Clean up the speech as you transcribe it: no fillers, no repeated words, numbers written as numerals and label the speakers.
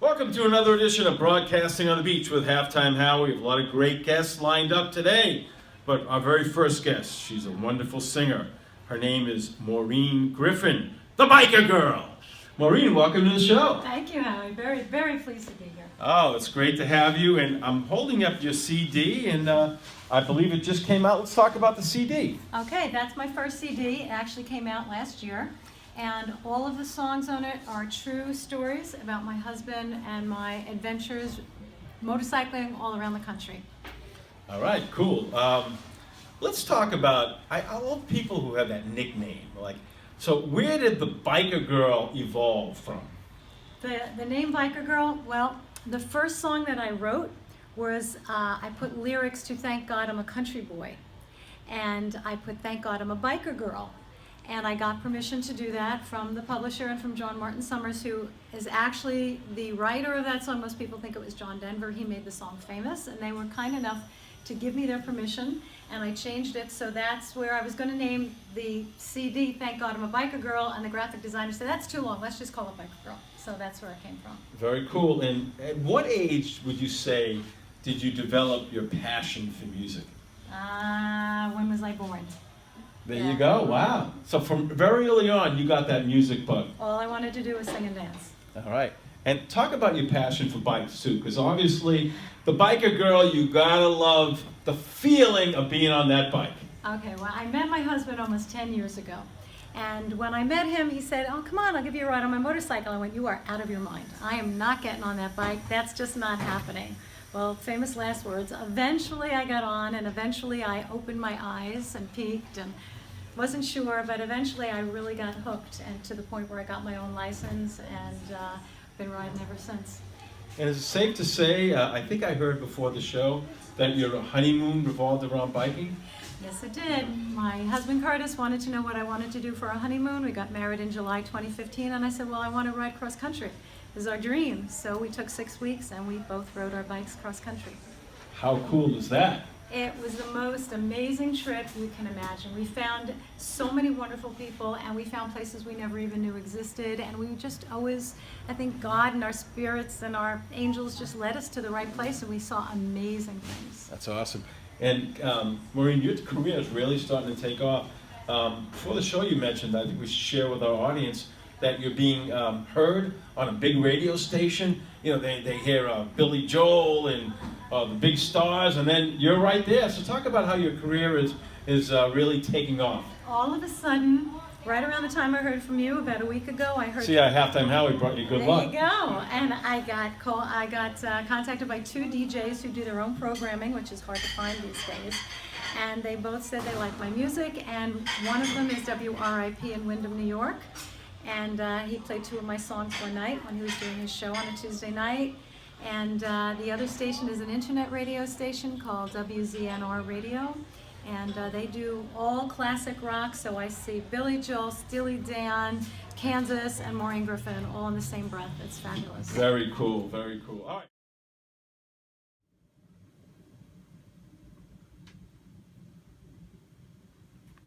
Speaker 1: Welcome to another edition of Broadcasting on the Beach with Halftime Howie. We have a lot of great guests lined up today. But our very first guest, she's a wonderful singer. Her name is Maureen Griffin, the Biker Girl. Maureen, welcome to the show.
Speaker 2: Thank you, Howie. Very, very pleased to be here.
Speaker 1: Oh, it's great to have you. And I'm holding up your CD, and I believe it just came out. Let's talk about the CD.
Speaker 2: Okay, that's my first CD. It actually came out last year. And all of the songs on it are true stories about my husband and my adventures motorcycling all around the country.
Speaker 1: All right, cool. Let's talk about, I love people who have that nickname. So where did the Biker Girl evolve from?
Speaker 2: The name Biker Girl, well, the first song that I wrote was, I put lyrics to Thank God I'm a Country Boy. And I put Thank God I'm a Biker Girl. And I got permission to do that from the publisher and from John Martin Summers, who is actually the writer of that song. Most people think it was John Denver. He made the song famous, and they were kind enough to give me their permission, and I changed it. So that's where I was going to name the CD, Thank God I'm a Biker Girl, and the graphic designer said, that's too long, let's just call it Biker Girl. So that's where it came from.
Speaker 1: Very cool. And at what age would you say did you develop your passion for music?
Speaker 2: When was I born?
Speaker 1: There you go. Wow. So from very early on, you got that music bug.
Speaker 2: All I wanted to do was sing and dance.
Speaker 1: All right. And talk about your passion for bikes, too, because obviously, the Biker Girl, you gotta love the feeling of being on that bike.
Speaker 2: Okay, well, I met my husband almost 10 years ago. And when I met him, he said, oh, come on, I'll give you a ride on my motorcycle. I went, you are out of your mind. I am not getting on that bike. That's just not happening. Well, famous last words. Eventually, I got on, and eventually, I opened my eyes and peeked and wasn't sure, but eventually I really got hooked, and to the point where I got my own license, and been riding ever since.
Speaker 1: And is it safe to say, I think I heard before the show, that your honeymoon revolved around biking?
Speaker 2: Yes, it did. My husband Curtis wanted to know what I wanted to do for our honeymoon. We got married in July 2015, and I said, well, I want to ride cross country. This is our dream. So we took 6 weeks, and we both rode our bikes cross country.
Speaker 1: How cool is that?
Speaker 2: It was the most amazing trip you can imagine. We found so many wonderful people, and we found places we never even knew existed, and we just always, I think God and our spirits and our angels just led us to the right place, and we saw amazing things.
Speaker 1: That's awesome. And Maureen, your career is really starting to take off. Before the show you mentioned, I think we should share with our audience that you're being heard on a big radio station. You know, they hear Billy Joel and the big stars, and then you're right there. So talk about how your career is really taking off.
Speaker 2: All of a sudden, right around the time I heard from you about a week ago, I heard.
Speaker 1: See, Halftime Howie brought you good luck.
Speaker 2: There you go. And I got contacted by 2 DJs who do their own programming, which is hard to find these days. And they both said they liked my music, and one of them is WRIP in Windham, New York. And he played 2 of my songs one night when he was doing his show on a Tuesday night. And the other station is an internet radio station called WZNR Radio. And they do all classic rock, so I see Billy Joel, Steely Dan, Kansas, and Maureen Griffin all in the same breath. It's fabulous.
Speaker 1: Very cool, very cool. All right.